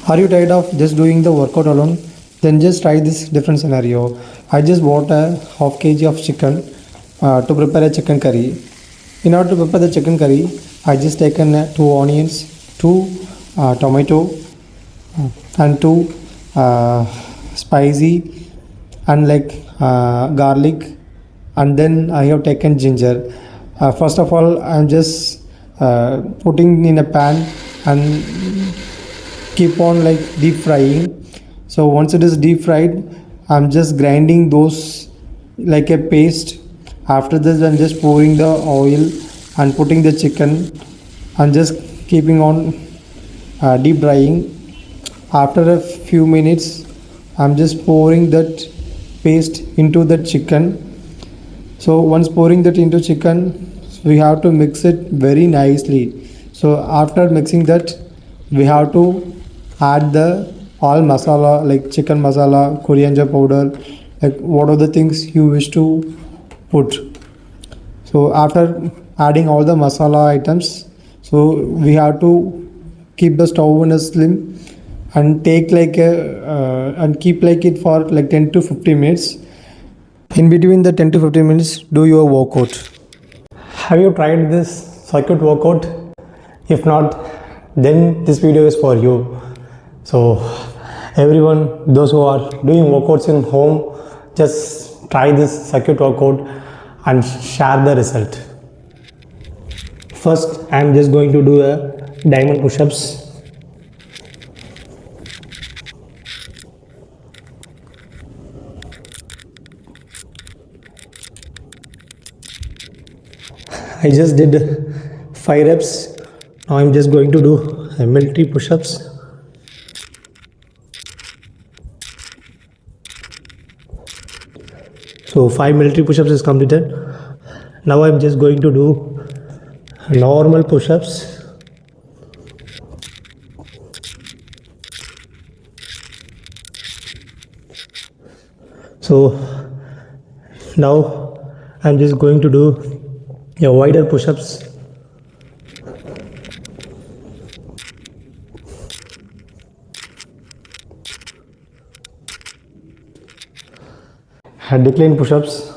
Are you tired of just doing the workout alone? Then just try this different scenario. I just bought a half kg of chicken to prepare a chicken curry. In order to prepare the chicken curry, I just taken 2 onions, 2 tomato, and 2 spicy and garlic, and then I have taken ginger. First of all, I'm just putting in a pan and keep on deep frying. So once it is deep fried, I'm just grinding those like a paste. After this, I'm just pouring the oil and putting the chicken and just keeping on deep drying. After a few minutes, I'm just pouring that paste into the chicken. So once pouring that into chicken, we have to mix it very nicely. So after mixing that, we have to add the all masala like chicken masala, coriander powder, like what are the things you wish to put. So after adding all the masala items, so we have to keep the stove in a slim and take and keep it for 10 to 15 minutes. In between the 10 to 15 minutes, do your workout. Have you tried this circuit workout? If not, then this video is for you. So everyone, those who are doing workouts in home, just try this circuit workout and share the result. First, I am just going to do a diamond push-ups. I just did 5 reps. Now I'm just going to do military push-ups. So 5 military push-ups is completed. Now I'm just going to do normal push-ups. So now I'm just going to do wider push-ups. And decline push-ups.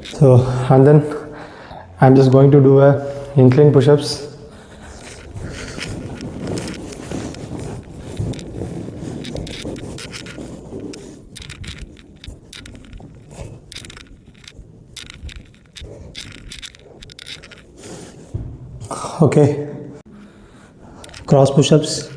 So and then I'm just going to do a incline push-ups. Okay, cross push-ups.